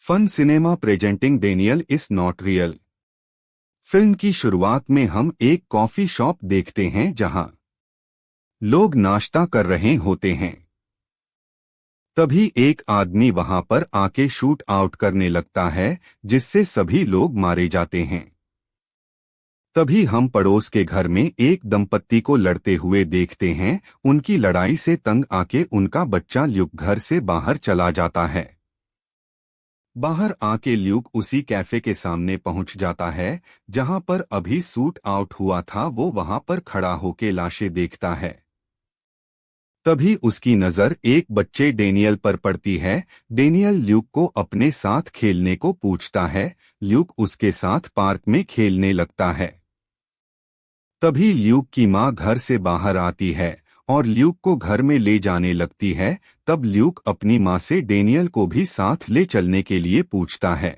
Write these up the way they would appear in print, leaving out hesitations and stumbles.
Fun cinema presenting Daniel is not real. Film की शुरुआत में हम एक कॉफी शॉप देखते हैं जहां लोग नाश्ता कर रहे होते हैं। तभी एक आदमी वहां पर आके शूट आउट करने लगता है, जिससे सभी लोग मारे जाते हैं। तभी हम पड़ोस के घर में एक दंपत्ति को लड़ते हुए देखते हैं। उनकी लड़ाई से तंग आके उनका बच्चा ल्यूक घर से बाहर चला जाता है। बाहर आके ल्यूक उसी कैफे के सामने पहुंच जाता है जहां पर अभी शूट आउट हुआ था। वो वहां पर खड़ा होके लाशें देखता है। तभी उसकी नजर एक बच्चे डेनियल पर पड़ती है। डेनियल ल्यूक को अपने साथ खेलने को पूछता है। ल्यूक उसके साथ पार्क में खेलने लगता है। तभी ल्यूक की मां घर से बाहर आती है और ल्यूक को घर में ले जाने लगती है। तब ल्यूक अपनी मां से डेनियल को भी साथ ले चलने के लिए पूछता है।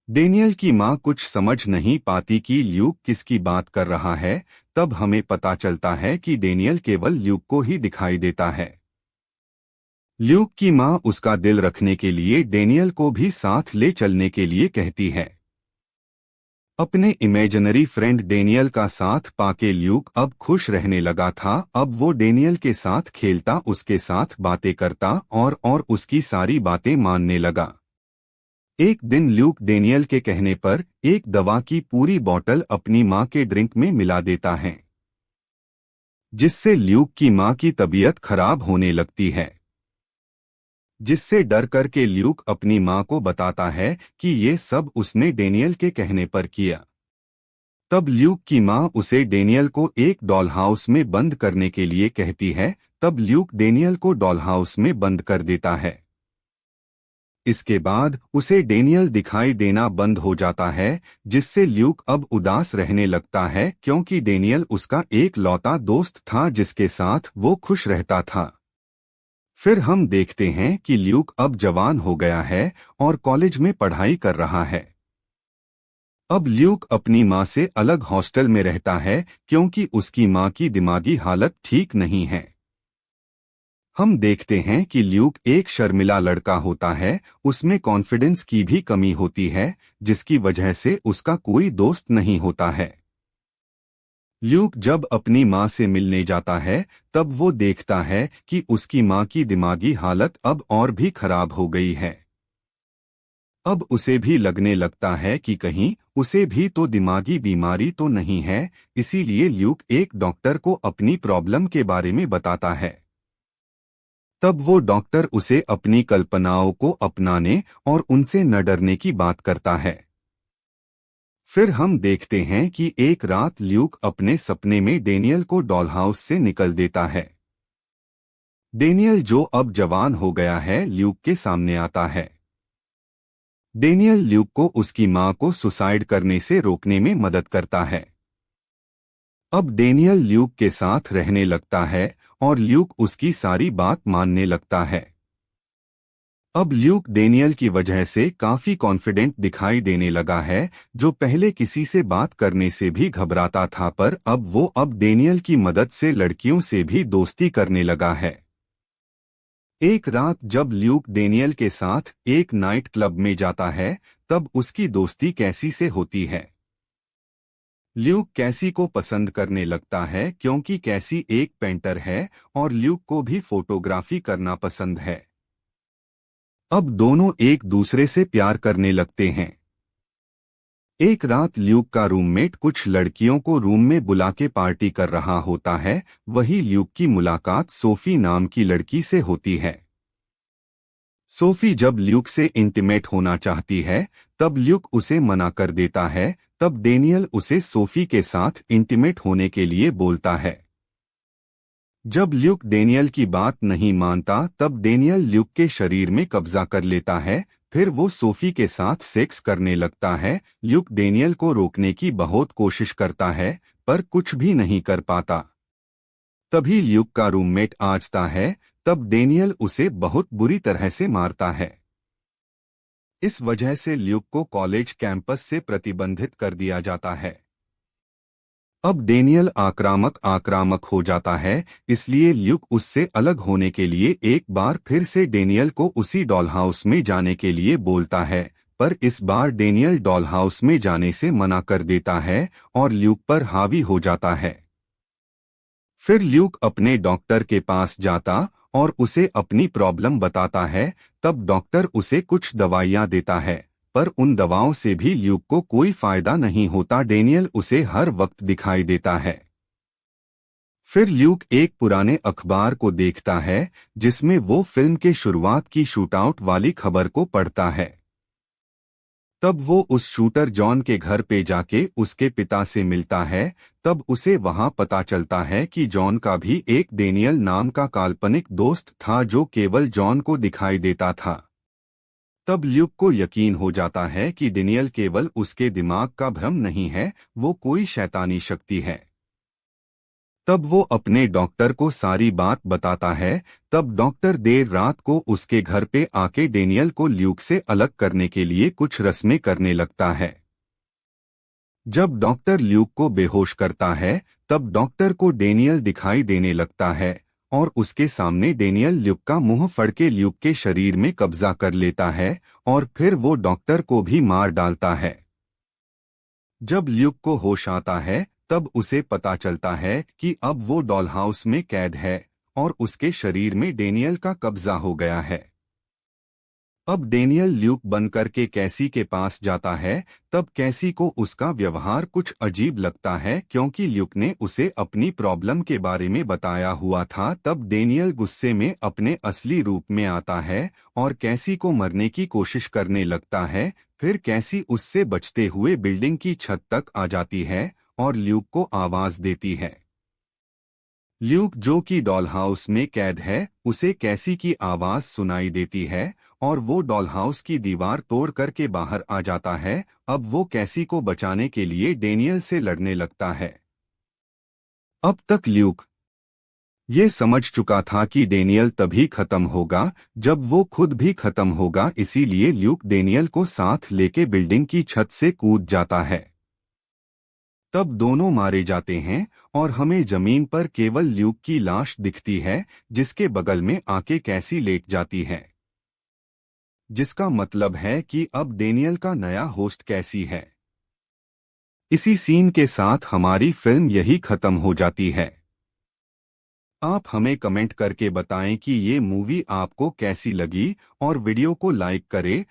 डेनियल की मां कुछ समझ नहीं पाती कि ल्यूक किसकी बात कर रहा है। तब हमें पता चलता है कि डेनियल केवल ल्यूक को ही दिखाई देता है। ल्यूक की मां उसका दिल रखने के लिए डेनियल को भी साथ ले चलने के लिए कहती है। अपने इमेजिनरी फ्रेंड डेनियल का साथ पाके ल्यूक अब खुश रहने लगा था। अब वो डेनियल के साथ खेलता, उसके साथ बातें करता और उसकी सारी बातें मानने लगा। एक दिन ल्यूक डेनियल के कहने पर एक दवा की पूरी बोतल अपनी मां के ड्रिंक में मिला देता है, जिससे ल्यूक की मां की तबीयत खराब होने लगती है। जिससे डर कर के ल्यूक अपनी मां को बताता है कि ये सब उसने डेनियल के कहने पर किया। तब ल्यूक की मां उसे डेनियल को एक डॉल हाउस में बंद करने के लिए कहती है। तब ल्यूक डेनियल को डॉल हाउस में बंद कर देता है। इसके बाद उसे डेनियल दिखाई देना बंद हो जाता है, जिससे ल्यूक अब उदास रहने लगता है, क्योंकि डेनियल उसका एक लौता दोस्त था जिसके साथ वो खुश रहता था। फिर हम देखते हैं कि ल्यूक अब जवान हो गया है और कॉलेज में पढ़ाई कर रहा है। अब ल्यूक अपनी मां से अलग हॉस्टल में रहता है, क्योंकि उसकी मां की दिमागी हालत ठीक नहीं है। हम देखते हैं कि ल्यूक एक शर्मिला लड़का होता है। उसमें कॉन्फिडेंस की भी कमी होती है, जिसकी वजह से उसका कोई दोस्त नहीं होता है। ल्यूक जब अपनी मां से मिलने जाता है, तब वो देखता है कि उसकी मां की दिमागी हालत अब और भी खराब हो गई है। अब उसे भी लगने लगता है कि कहीं उसे भी तो दिमागी बीमारी तो नहीं है। इसीलिए ल्यूक एक डॉक्टर को अपनी प्रॉब्लम के बारे में बताता है। तब वो डॉक्टर उसे अपनी कल्पनाओं को अपनाने और उनसे न डरने की बात करता है। फिर हम देखते हैं कि एक रात ल्यूक अपने सपने में डेनियल को डॉल हाउस से निकल देता है। डेनियल जो अब जवान हो गया है, ल्यूक के सामने आता है। डेनियल ल्यूक को उसकी मां को सुसाइड करने से रोकने में मदद करता है। अब डेनियल ल्यूक के साथ रहने लगता है और ल्यूक उसकी सारी बात मानने लगता है। अब ल्यूक डेनियल की वजह से काफी कॉन्फिडेंट दिखाई देने लगा है। जो पहले किसी से बात करने से भी घबराता था, पर अब डेनियल की मदद से लड़कियों से भी दोस्ती करने लगा है। एक रात जब ल्यूक डेनियल के साथ एक नाइट क्लब में जाता है, तब उसकी दोस्ती कैसी से होती है। ल्यूक कैसी को पसंद करने लगता है, क्योंकि कैसी एक पेंटर है और ल्यूक को भी फोटोग्राफी करना पसंद है। अब दोनों एक दूसरे से प्यार करने लगते हैं। एक रात ल्यूक का रूममेट कुछ लड़कियों को रूम में बुला के पार्टी कर रहा होता है। वही ल्यूक की मुलाकात सोफी नाम की लड़की से होती है। सोफी जब ल्यूक से इंटीमेट होना चाहती है, तब ल्यूक उसे मना कर देता है। तब डेनियल उसे सोफी के साथ इंटीमेट होने के लिए बोलता है। जब ल्यूक डेनियल की बात नहीं मानता, तब डेनियल ल्यूक के शरीर में कब्जा कर लेता है। फिर वो सोफी के साथ सेक्स करने लगता है। ल्यूक डेनियल को रोकने की बहुत कोशिश करता है, पर कुछ भी नहीं कर पाता। तभी ल्यूक का रूममेट आता है। तब डेनियल उसे बहुत बुरी तरह से मारता है। इस वजह से ल्यूक को कॉलेज कैंपस से प्रतिबंधित कर दिया जाता है। अब डेनियल आक्रामक हो जाता है, इसलिए ल्यूक उससे अलग होने के लिए एक बार फिर से डेनियल को उसी डॉल हाउस में जाने के लिए बोलता है, पर इस बार डेनियल डॉल हाउस में जाने से मना कर देता है और ल्यूक पर हावी हो जाता है। फिर ल्यूक अपने डॉक्टर के पास जाता और उसे अपनी प्रॉब्लम बताता है। तब डॉक्टर उसे कुछ दवाइयां देता है, पर उन दवाओं से भी ल्यूक को कोई फायदा नहीं होता। डेनियल उसे हर वक्त दिखाई देता है। फिर ल्यूक एक पुराने अखबार को देखता है जिसमें वो फिल्म के शुरुआत की शूटआउट वाली खबर को पढ़ता है। तब वो उस शूटर जॉन के घर पे जाके उसके पिता से मिलता है। तब उसे वहां पता चलता है कि जॉन का भी एक डेनियल नाम का काल्पनिक दोस्त था जो केवल जॉन को दिखाई देता था। तब ल्यूक को यकीन हो जाता है कि डेनियल केवल उसके दिमाग का भ्रम नहीं है, वो कोई शैतानी शक्ति है। तब वो अपने डॉक्टर को सारी बात बताता है। तब डॉक्टर देर रात को उसके घर पे आके डेनियल को ल्यूक से अलग करने के लिए कुछ रस्में करने लगता है। जब डॉक्टर ल्यूक को बेहोश करता है, तब डॉक्टर को डेनियल दिखाई देने लगता है और उसके सामने डेनियल ल्यूक का मुंह फड़ के ल्यूक के शरीर में कब्जा कर लेता है और फिर वो डॉक्टर को भी मार डालता है। जब ल्यूक को होश आता है, तब उसे पता चलता है कि अब वो डॉल हाउस में कैद है और उसके शरीर में डेनियल का कब्जा हो गया है। अब डेनियल ल्यूक बनकर के कैसी के पास जाता है। तब कैसी को उसका व्यवहार कुछ अजीब लगता है क्योंकि ल्यूक ने उसे अपनी प्रॉब्लम के बारे में बताया हुआ था। तब डेनियल गुस्से में अपने असली रूप में आता है और कैसी को मरने की कोशिश करने लगता है। फिर कैसी उससे बचते हुए बिल्डिंग की छत तक आ जाती है और ल्यूक को आवाज देती है। ल्यूक जो कि डॉल हाउस में कैद है, उसे कैसी की आवाज सुनाई देती है और वो डॉल हाउस की दीवार तोड़ करके बाहर आ जाता है। अब वो कैसी को बचाने के लिए डेनियल से लड़ने लगता है। अब तक ल्यूक ये समझ चुका था कि डेनियल तभी खत्म होगा जब वो खुद भी खत्म होगा, इसीलिए ल्यूक डेनियल को साथ लेके बिल्डिंग की छत से कूद जाता है। तब दोनों मारे जाते हैं और हमें जमीन पर केवल ल्यूक की लाश दिखती है जिसके बगल में आके कैसी लेट जाती है, जिसका मतलब है कि अब डेनियल का नया होस्ट कैसी है। इसी सीन के साथ हमारी फिल्म यही खत्म हो जाती है। आप हमें कमेंट करके बताएं कि ये मूवी आपको कैसी लगी और वीडियो को लाइक करें